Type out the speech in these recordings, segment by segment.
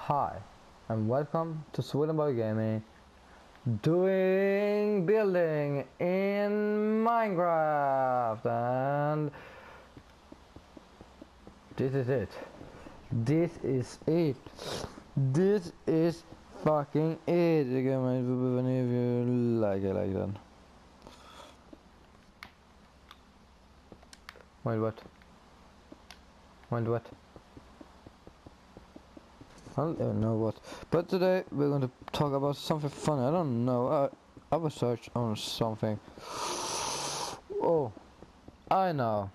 Hi, and welcome to Swedenboy Gaming, doing building in Minecraft, and this is it. This is it. This is fucking it. If you like it like that. Wait, what? Wait, what? I don't even know what, but today we're going to talk about something funny. I don't know. I will search on something. Oh, I know.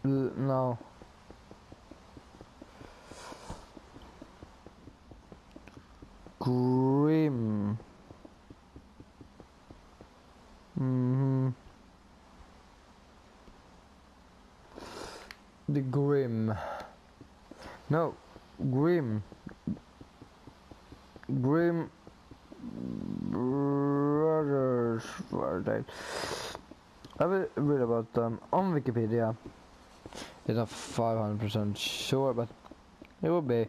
No. Grim. The Grim. No, Grim. Grim Brothers. Were they? I will read about them on Wikipedia. It's not 500% sure, but it will be.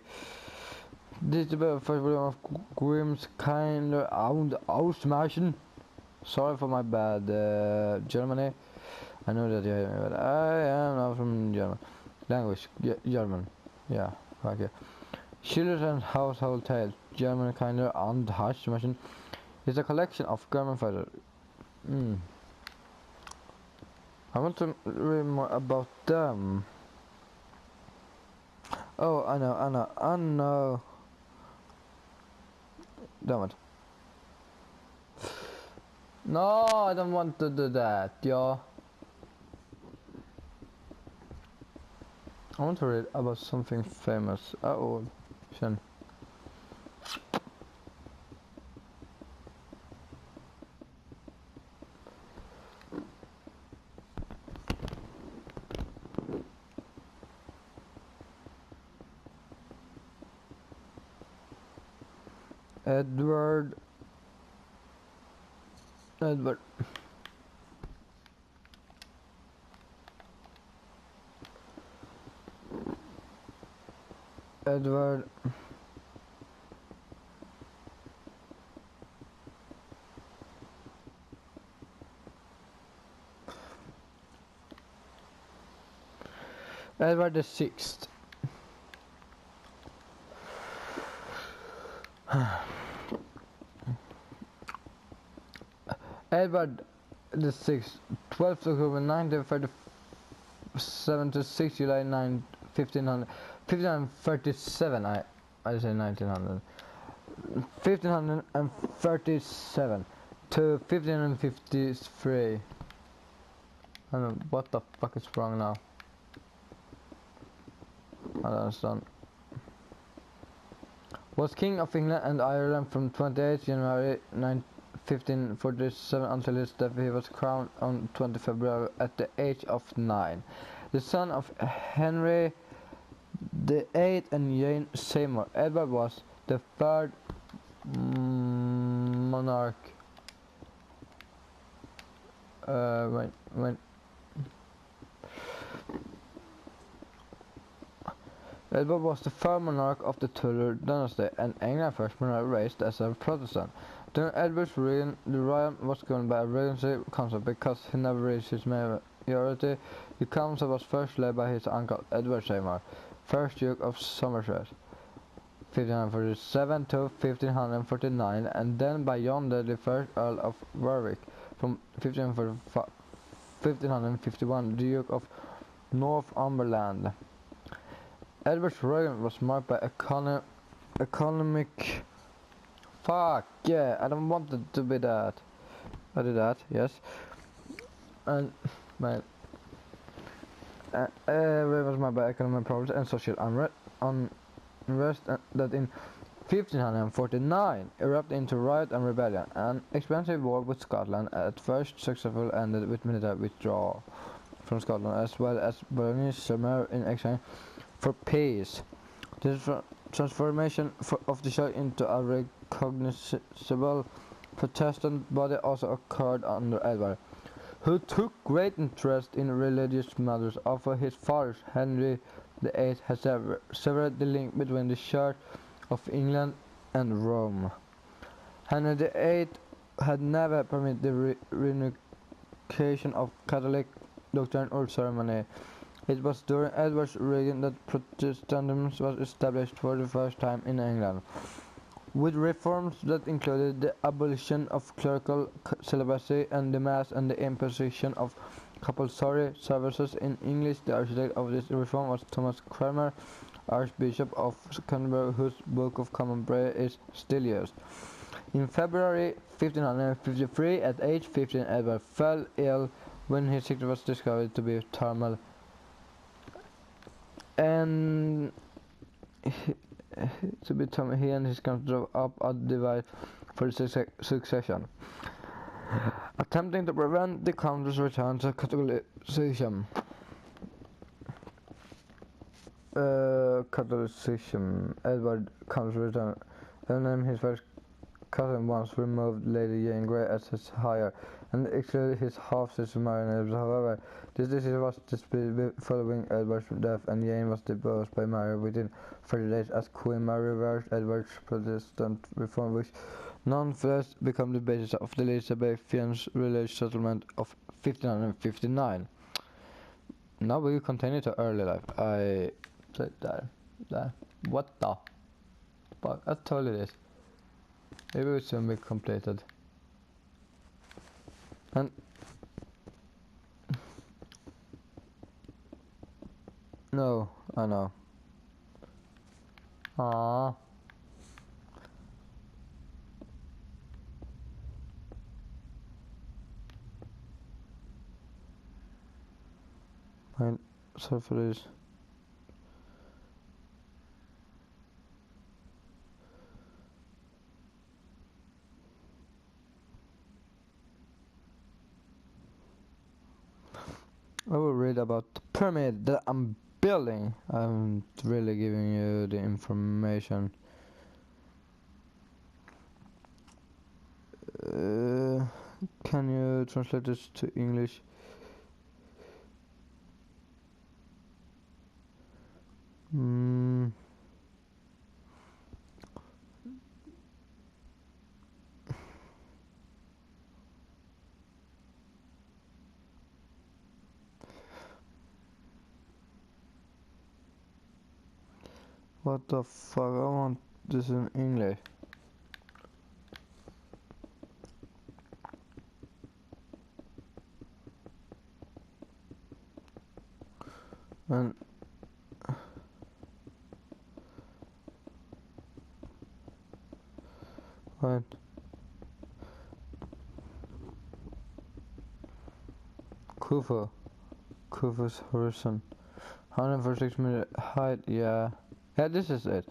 This is the first volume of Grimm's Kinder und Ausmachen. Sorry for my bad Germany. I know that you hear me, but I am not from German. Language, German. Yeah, okay. Children's Household Tales, German Kinder und Ausmachen is a collection of German fighters. I want to read more about them. Oh, I know. Damn it. No, I don't want to do that, yo. I want to read about something famous. Oh, shit. Edward. Edward Edward the Sixth. Edward the Sixth, 12th October 1937 to 6 July 1537. I say 1900. 1537 to 1553. I don't know what the fuck is wrong now. I don't understand. Was King of England and Ireland from 28 January 1547 until his death. He was crowned on 20 February at the age of 9. The son of Henry VIII and Jane Seymour, Edward was the third monarch. Edward was the third monarch of the Tudor dynasty and England's first monarch raised as a Protestant. During Edward's reign, the realm was governed by a regency council because he never reached his majority. The council was first led by his uncle Edward Seymour, 1st Duke of Somerset, 1547 to 1549, and then by John the 1st Earl of Warwick, from 1551, Duke of Northumberland. Edward's reign was marked by economic. Fuck yeah! I don't want it to be that. I did that, yes. And my reign was marked by economic problems and social unrest that in 1549 erupted into riot and rebellion. An expensive war with Scotland, at first successful, ended with military withdrawal from Scotland, as well as Bolognese surrender in exchange for peace. This transformation of the show into a recognizable Protestant body also occurred under Edward, who took great interest in religious matters. Although his father, Henry VIII, has severed the link between the Church of England and Rome. Henry VIII had never permitted the renunciation of Catholic doctrine or ceremony. It was during Edward's reign that Protestantism was established for the first time in England, with reforms that included the abolition of clerical celibacy and the Mass and the imposition of compulsory services in English. The architect of this reform was Thomas Cranmer, Archbishop of Canterbury, whose Book of Common Prayer is still used. In February 1553, at age 15, Edward fell ill when his sickness was discovered to be terminal, and he and his country drove up a divide for the succession, attempting to prevent the country's return to Catholicism. Edward comes return, and named his first cousin once removed Lady Jane Grey as his heir, and excluded his half-sister Mary. However, this decision was disputed following Edward's death, and Jane was deposed by Mary within 30 days as Queen. Mary reversed Edward's Protestant reform, which nonetheless became the basis of the Elizabethan religious settlement of 1559. Now we continue to early life. I said there. What the fuck? I told you this. It will soon be completed. And no, I know. Ah. Fine. Sorry for this. I will read about the pyramid that I'm building. I'm really giving you the information. Can you translate this to English? What the fuck? I want this in English. And what? Khufu's horizon, 146 meter height. Yeah, this is it.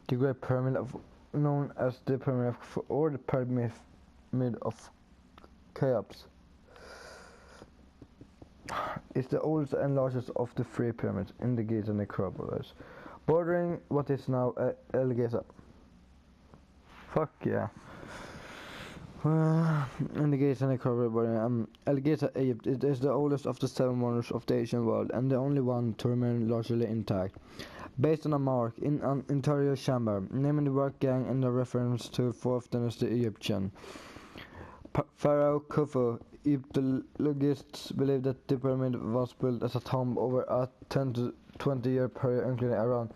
The Great Pyramid known as the Pyramid or the Pyramid of Cheops, is the oldest and largest of the three pyramids in the Giza necropolis, bordering what is now El Giza. Fuck yeah. In the Giza necropolis bordering El Giza, Egypt, it is the oldest of the 7 wonders of the ancient world and the only one to remain largely intact, based on a mark in an interior chamber, naming the work gang in the reference to 4th dynasty Egyptian Pharaoh Khufu. Egyptologists believe that the pyramid was built as a tomb over a 10 to 20 year period, including around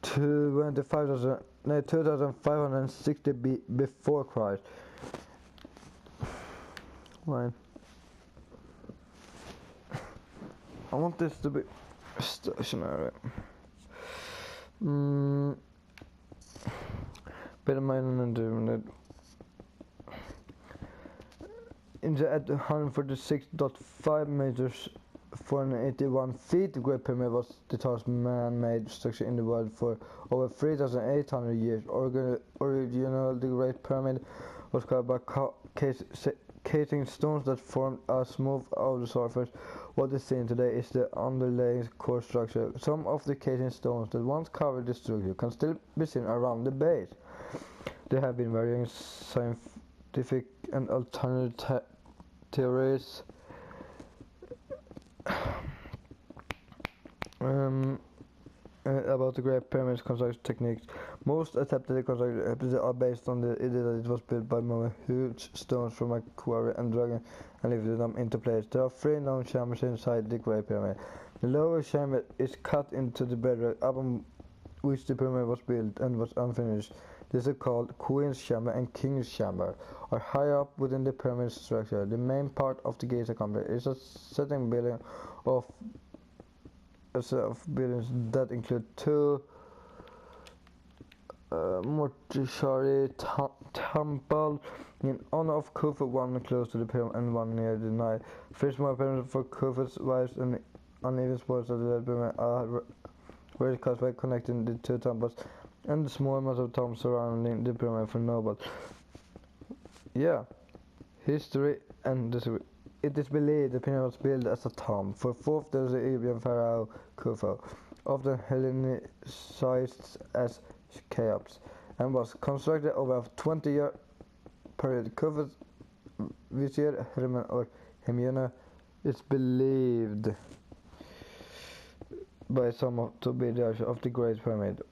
2560 before Christ. Right. I want this to be stationary. Bit of mine and doing it. At 146.5 meters, 481 feet, the Great Pyramid was the tallest man-made structure in the world for over 3,800 years. Originally, the Great Pyramid was covered by casing stones that formed a smooth outer surface. What is seen today is the underlying core structure. Some of the casing stones that once covered the structure can still be seen around the base. There have been varying scientific and alternative theories about the Great Pyramid's construction techniques. Most attempted construction are based on the idea that it was built by moving huge stones from a quarry and dragging and lifting them into place. There are 3 known chambers inside the Great Pyramid. The lower chamber is cut into the bedrock upon which the pyramid was built and was unfinished. This is called Queen's Chamber and King's Chamber, are higher up within the pyramid structure. The main part of the Giza complex is a setting building of a set of buildings that include 2 mortuary temple in honor of Khufu, one close to the pyramid and one near the Nile. 3 small pyramids for Khufu's wives and uneven spots of the pyramid are very close by connecting the 2 temples, and the small amount of tombs surrounding the pyramid for noble. Yeah, history and history. It is believed the pyramid was built as a tomb for 4th Egyptian pharaoh Khufu, often Hellenicized as cheops, and was constructed over a 20-year period. Khufu's vizier Herman or Hemuna is believed by some to be the archer of the Great Pyramid.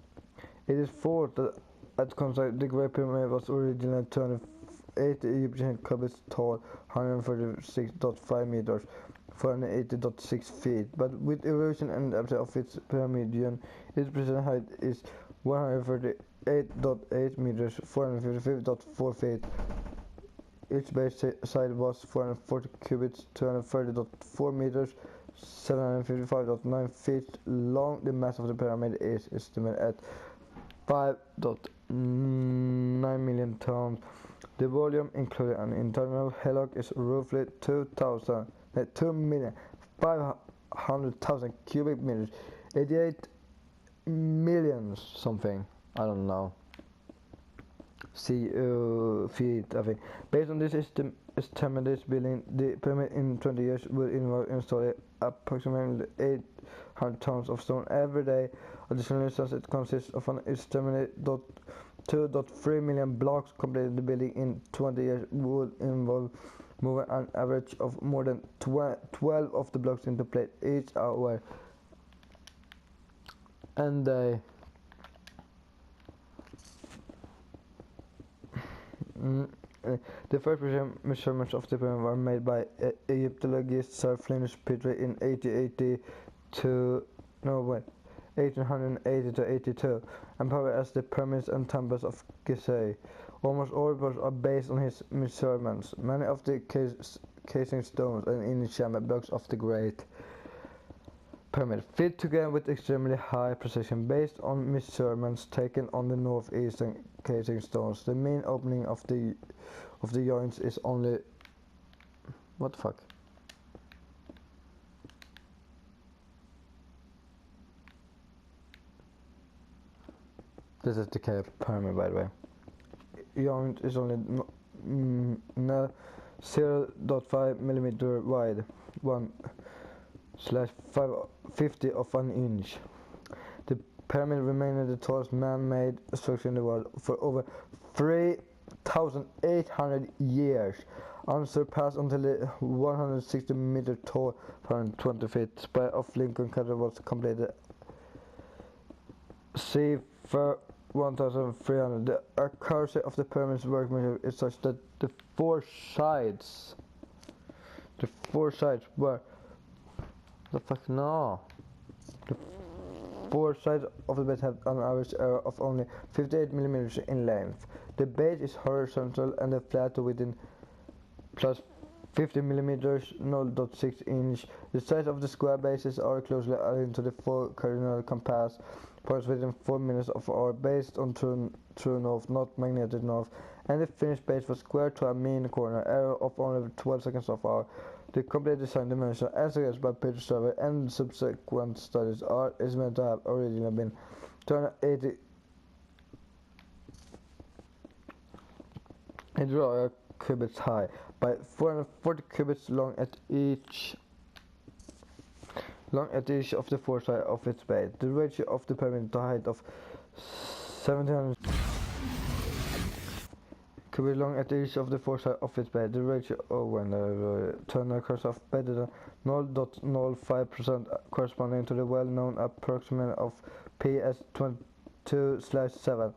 It is thought that at construction the Great Pyramid was originally 280 Egyptian cubits tall, 136.5 meters, 480.6 feet, but with erosion and depth of its pyramidion, its present height is 138.8 meters, 455.4 feet. Its base side was 440 cubits, 230.4 meters, 755.9 feet long. The mass of the pyramid is estimated at 5.9 million tons. The volume, including an internal hillock, is roughly 2,500,000 cubic meters, 88 million something, I don't know, feet, I think. Based on this estimate, building the pyramid in 20 years will involve installing approximately 800 tons of stone every day. Additionally, since it consists of an estimated 2.3 million blocks, completing the building in 20 years would involve moving an average of more than 12 of the blocks into place each hour. And the first measurements of the pyramid were made by Egyptologist Sir Flinders Petrie in 1880 to 82, and probably as the pyramids and temples of Giza. Almost all reports are based on his measurements. Many of the casing stones and inner chamber blocks of the Great Pyramid fit together with extremely high precision based on measurements taken on the northeastern casing stones. The main opening of the joints is only what the fuck? This is the Cape Pyramid, by the way. Joint is only 0.5 millimeter wide, 1/550 of an inch. The pyramid remained the tallest man-made structure in the world for over 3,800 years, unsurpassed until the 160 meter tall, 120 feet spire of Lincoln Cathedral was completed. See for 1,300. The accuracy of the pyramid's workmanship is such that the four sides were the fuck no. The 4 sides of the base have an average error of only 58 millimeters in length. The base is horizontal and the flat within plus 50 millimeters, 0.6 inch. The sides of the square bases are closely aligned to the 4 cardinal compass points within 4 minutes of hour, based on true north, not magnetic north, and the finished base was square to a mean corner, error of only 12 seconds of hour. The complete design dimension, as suggested by Peter Survey and subsequent studies, is meant to have originally been 280 cubits high by 440 cubits long at each of the 4 sides of its base. The ratio of the pyramid to height of 1700 to be long at each of the four sides of its bed. The ratio of when the turn occurs of better than 0.05% corresponding to the well-known approximation of P as 22/7.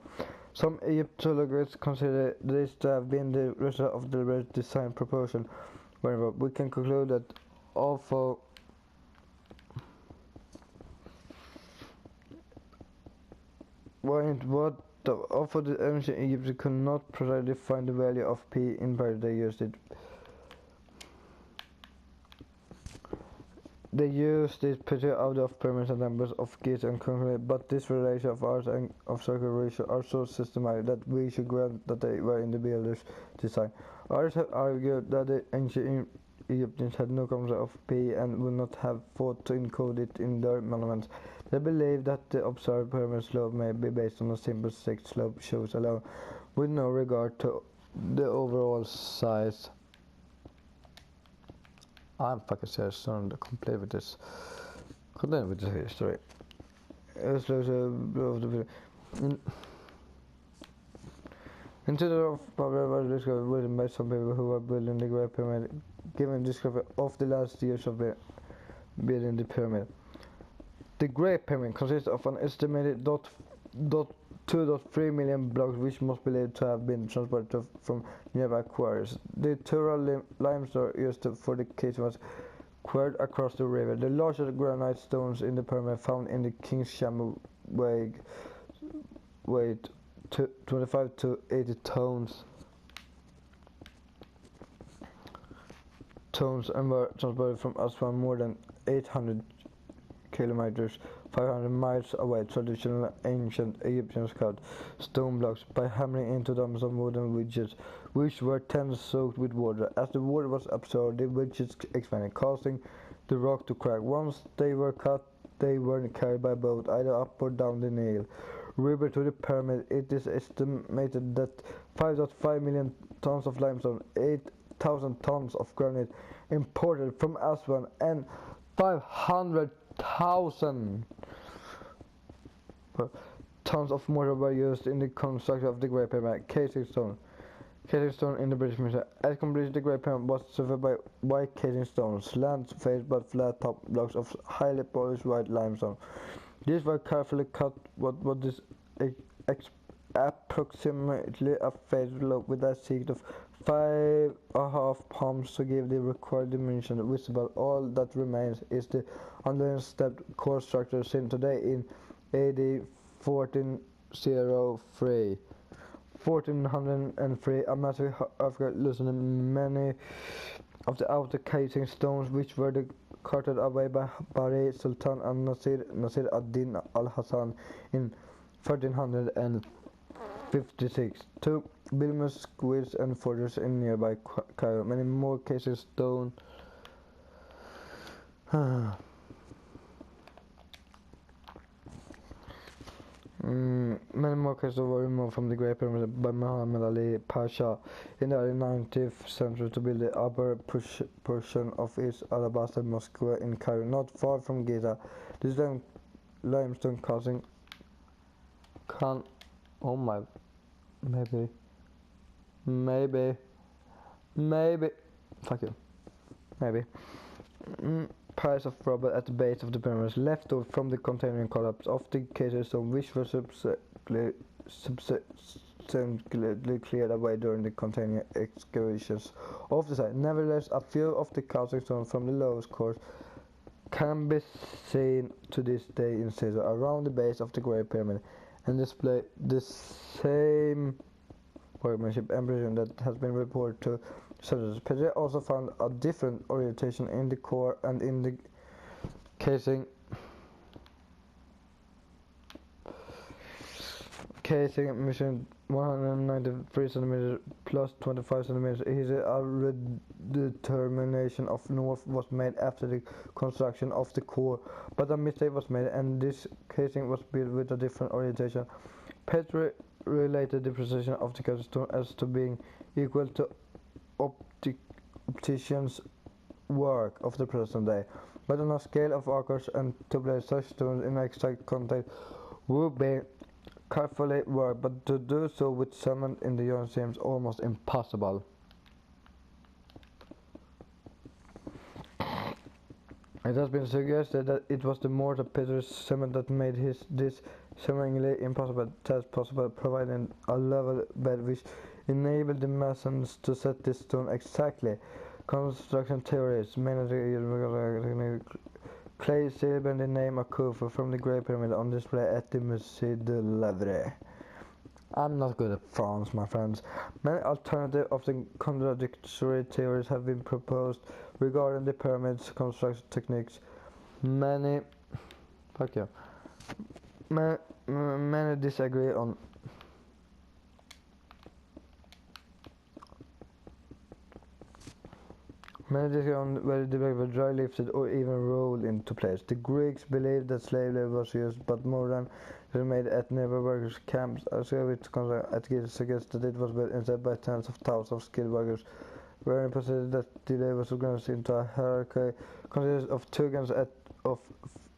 Some Egyptologists consider this to have been the result of the design proportion. Wherever we can conclude that although although the ancient Egyptians could not precisely find the value of P in period, they used it. They used this picture out of pyramids and numbers of gates and concrete, but this relation of ours and of circular ratio are so systematic that we should grant that they were in the builder's design. Others have argued that the ancient Egyptians had no concept of P and would not have thought to encode it in their monuments. They believe that the observed pyramid slope may be based on a simple sixth slope shows alone, with no regard to the overall size. I'm fucking serious on the complete with this. Continue with the history. Instead of Babylon was discovered written by some people who were building the Great Pyramid, given discovery of the last years of building the pyramid. The Great Pyramid consists of an estimated 2.3 million blocks, which must be believed to have been transported from nearby quarries. The Tural limestone used for the casing was quarried across the river. The largest granite stones in the pyramid found in the King's Chamber weighed 25 to 80 tons and were transported from Aswan more than 800 kilometers, 500 miles away. Traditional ancient Egyptians cut stone blocks by hammering into them some wooden wedges, which were then soaked with water. As the water was absorbed, the wedges expanded, causing the rock to crack. Once they were cut, they were carried by boat either up or down the Nile River to the pyramid. It is estimated that 5.5 million tons of limestone, 8,000 tons of granite imported from Aswan, and 500,000 tons of mortar were used in the construction of the Great Pyramid. Casing stone in the British Museum. At completion, the Great Pyramid was surrounded by white casing stones, slant faced but flat top blocks of highly polished white limestone. These were carefully cut what is approximately a face below with a seat of 5.5 palms to give the required dimension visible. All that remains is the underlying stepped core structure seen today in AD 1403. A massive earthquake loosened many of the outer casing stones, which were carted away by Bari Sultan and Nasir ad-Din al-Hassan in 1356 to build mosques and fortresses in nearby Cairo. Many more casing stone Many more cases were removed from the Great Pyramid by Muhammad Ali Pasha in the early 19th century to build the upper portion of its alabaster mosque in Cairo, not far from Giza. This limestone casing can, oh my, maybe, fuck you, maybe. Piles of rubble at the base of the pyramids left over from the container collapse of the casing stone, which was subsequently cleared away during the containing excavations of the site. Nevertheless, a few of the casing stones from the lowest course can be seen to this day in Caesar around the base of the Great Pyramid, and display the same workmanship and precision that has been reported to settlers. Peter also found a different orientation in the core and in the casing measuring 193 cm plus 25 cm. Is a redetermination of north was made after the construction of the core, but a mistake was made and this casing was built with a different orientation. Petrie related the precision of the casing stone as to being equal to opticians' work of the present day, but on a scale of acres, and to place such stones in exact contact would be carefully work, but to do so with cement in the yard seems almost impossible. It has been suggested that it was the mortar Peter's cement that made this seemingly impossible task possible, providing a level bed which enabled the masons to set this stone exactly. Construction theories, mainly clay silver and the name of Khufu from the Great Pyramid on display at the Musée du Louvre. I'm not good at France, my friends. Many alternative, often contradictory theories have been proposed regarding the pyramid's construction techniques. Many disagree on whether the bricks were dry lifted or even rolled into place. The Greeks believed that slave labor was used, but modern made at neighbor workers' camps suggest that it was built instead by tens of thousands of skilled workers. Wherein posited that the labor was organized into a hierarchy consisted of two gangs of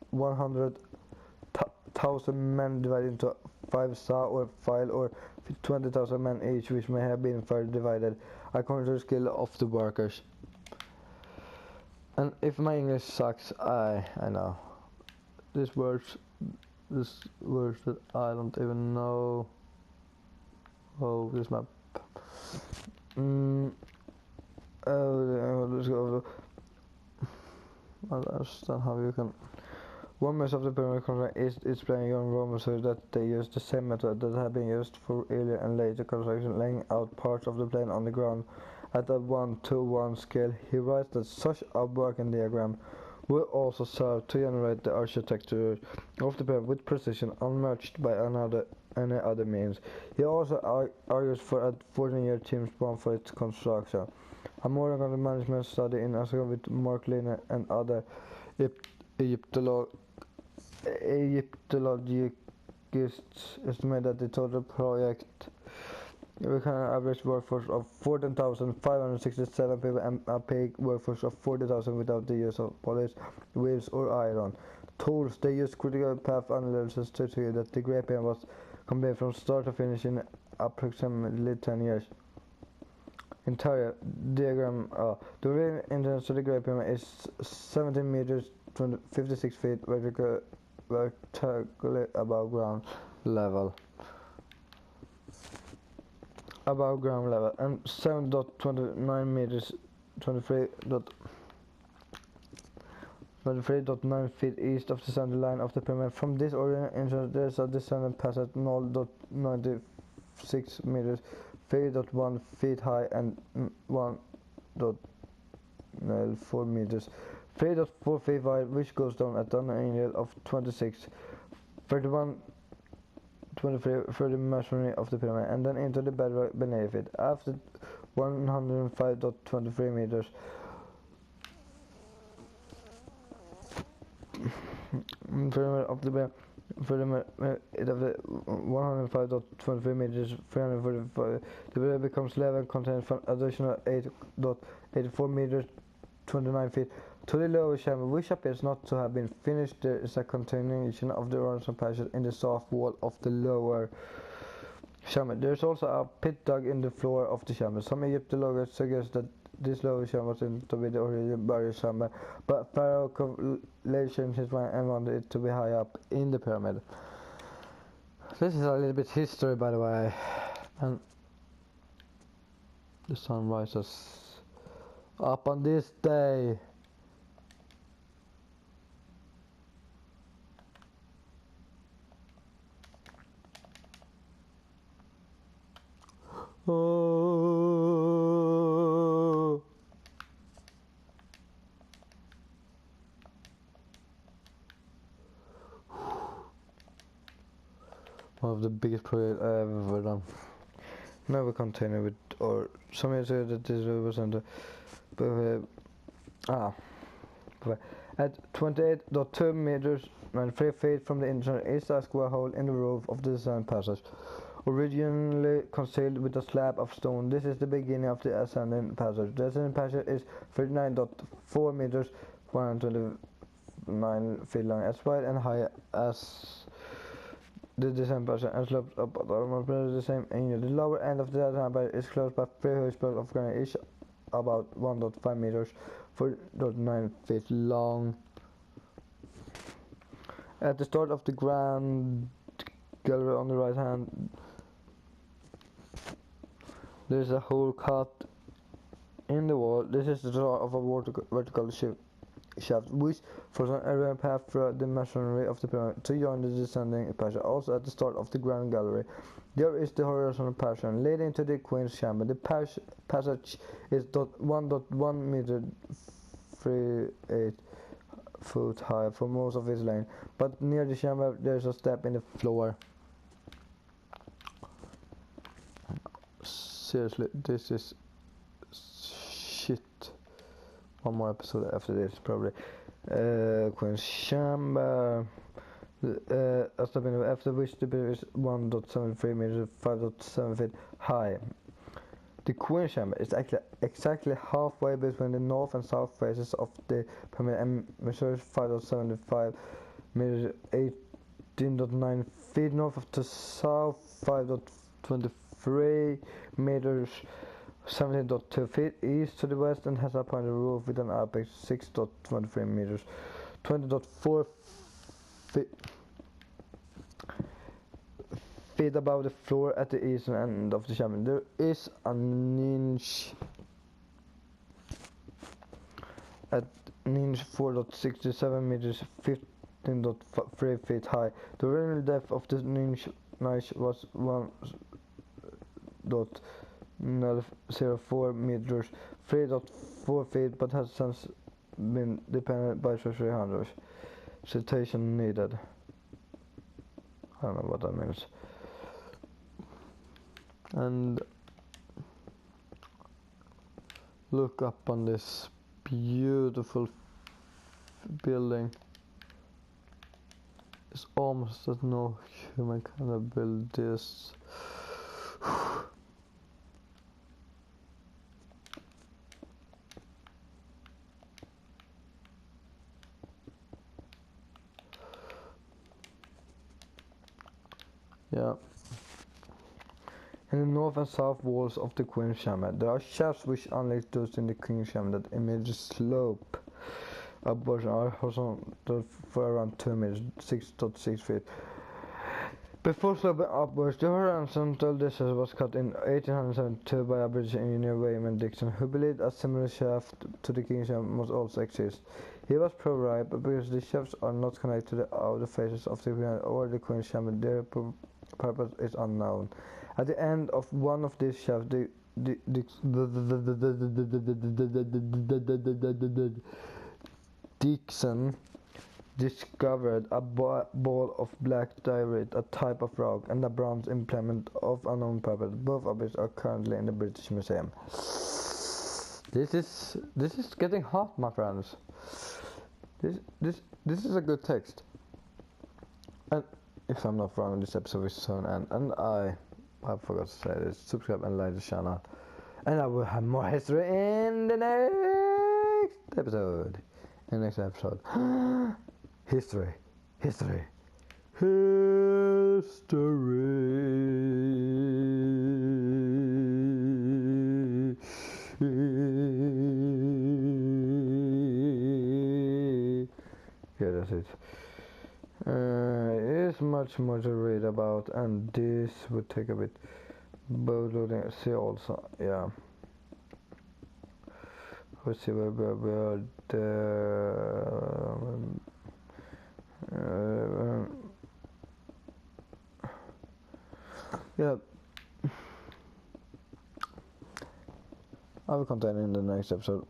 100,000 men divided into 5 sa or file or 20,000 men each, which may have been further divided according to the skill of the workers. And if my English sucks, I know. This words that I don't even know. Oh, this map. Let's go. I understand how you can. One measure of the pyramid construction is playing on Roman, so that they use the same method that had been used for earlier and later construction, laying out parts of the plane on the ground at a 1:1 scale. He writes that such a working diagram will also serve to generate the architecture of the pyramid with precision unmatched by any other means. He also argues for a 14-year team span for its construction. A modern management study in association with Mark Liner and other Egyptologists estimate that the total project with an average workforce of 14,567 people and a peak workforce of 40,000 without the use of polish, wheels or iron tools. They used critical path analysis to see that the Great Pyramid was completed from start to finish in approximately 10 years. Interior diagram. The real entrance to the Great Pyramid is 17 meters, 56 feet vertically above ground level. And 7.29 meters, 23.9 feet east of the center line of the pyramid. From this original entrance, there is a descending passage 0.96 meters, 3.1 feet high, and 1.04 meters, 3.4 feet wide, which goes down at an angle of 26, 31, 23 for the masonry of the pyramid, and then into the bedrock beneath it. After 105.23 meters, pyramid of the pyramid. Furthermore, it of the 105.23 meters, 345, the pyramid becomes level and contains an additional 8.84 meters, 29 feet to the lower chamber, which appears not to have been finished. There is a continuation of the horizontal passage in the soft wall of the lower chamber. There is also a pit dug in the floor of the chamber. Some Egyptologists suggest that this lower chamber was intended to be the original burial chamber, but Pharaoh later changed his mind and wanted it to be high up in the pyramid. This is a little bit history, by the way. And the sun rises up on this day. Oh. One of the biggest projects I've ever done. Now we continue with, or some years ago that this was under, at 28.2 meters and 3 feet from the entrance is a square hole in the roof of the descent passage, originally concealed with a slab of stone. This is the beginning of the ascending passage. The ascending passage is 39.4 meters, 129 feet long, as wide and high as the descent person and slopes up at almost the same angle. The lower end of the descent is close by 3 spot of ground is about 1.5 meters, 4.9 feet long. At the start of the grand gallery on the right hand, there is a hole cut in the wall. This is the start of a vertical shaft which follows an area path through the masonry of the pyramid to join the descending passage. Also at the start of the grand gallery there is the horizontal passage leading to the Queen's Chamber. The passage is 1.1 meter 38 foot high for most of its length, but near the chamber there is a step in the floor. Seriously, this is shit. One more episode after this, probably. Queen's Chamber. A step in the, after which the building is 1.73 meters, 5.7 feet high. The Queen's Chamber is exactly halfway between the north and south faces of the pyramid and measures 5.75 meters, 18.9 feet north of the south, 5.23 meters, 17.2 feet east to the west, and has a pointed roof with an apex 6.23 meters, 20.4 feet above the floor at the eastern end of the chamber. There is a niche at niche 4.67 meters, 15.3 feet high. The original depth of the niche was 1.04 meters, 3.4 feet, but has since been dependent by 300. Citation needed. I don't know what that means. And look up on this beautiful building. It's almost that no human can have built this. Yeah. In the north and south walls of the Queen's Chamber, there are shafts which, unlike those in the King's Chamber, that image slope upwards and are horizontal for around 2 meters, 6.6 feet. Before sloping upwards, the horizontal distance was cut in 1872 by a British engineer, William Dixon, who believed a similar shaft to the King's Chamber must also exist. He was pro-right, but because the shafts are not connected to the outer faces of the pyramid or the Queen's Chamber, their purpose is unknown. At the end of one of these shafts, Dixon discovered a ball of black diorite, a type of rock, and a bronze implement of unknown purpose. Both of which are currently in the British Museum. This is getting hot, my friends. This is a good text. And if I'm not wrong, this episode is soon end. And I forgot to say this. Subscribe and like the channel. And I will have more history in the next episode. In the next episode. History. History. Yeah, that's it. It's much more to read about, and this would take a bit. Boat loading. See also, yeah. Let's see where we are there. Yeah. I will continue in the next episode.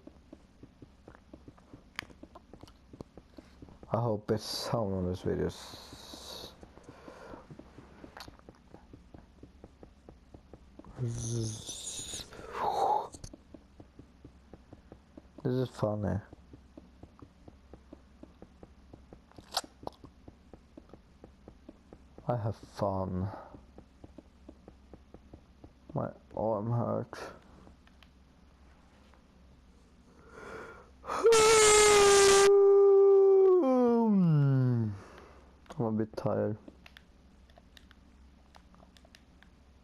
I hope it's sound on this video. This is funny. I have fun. My arm hurts. I'm a bit tired.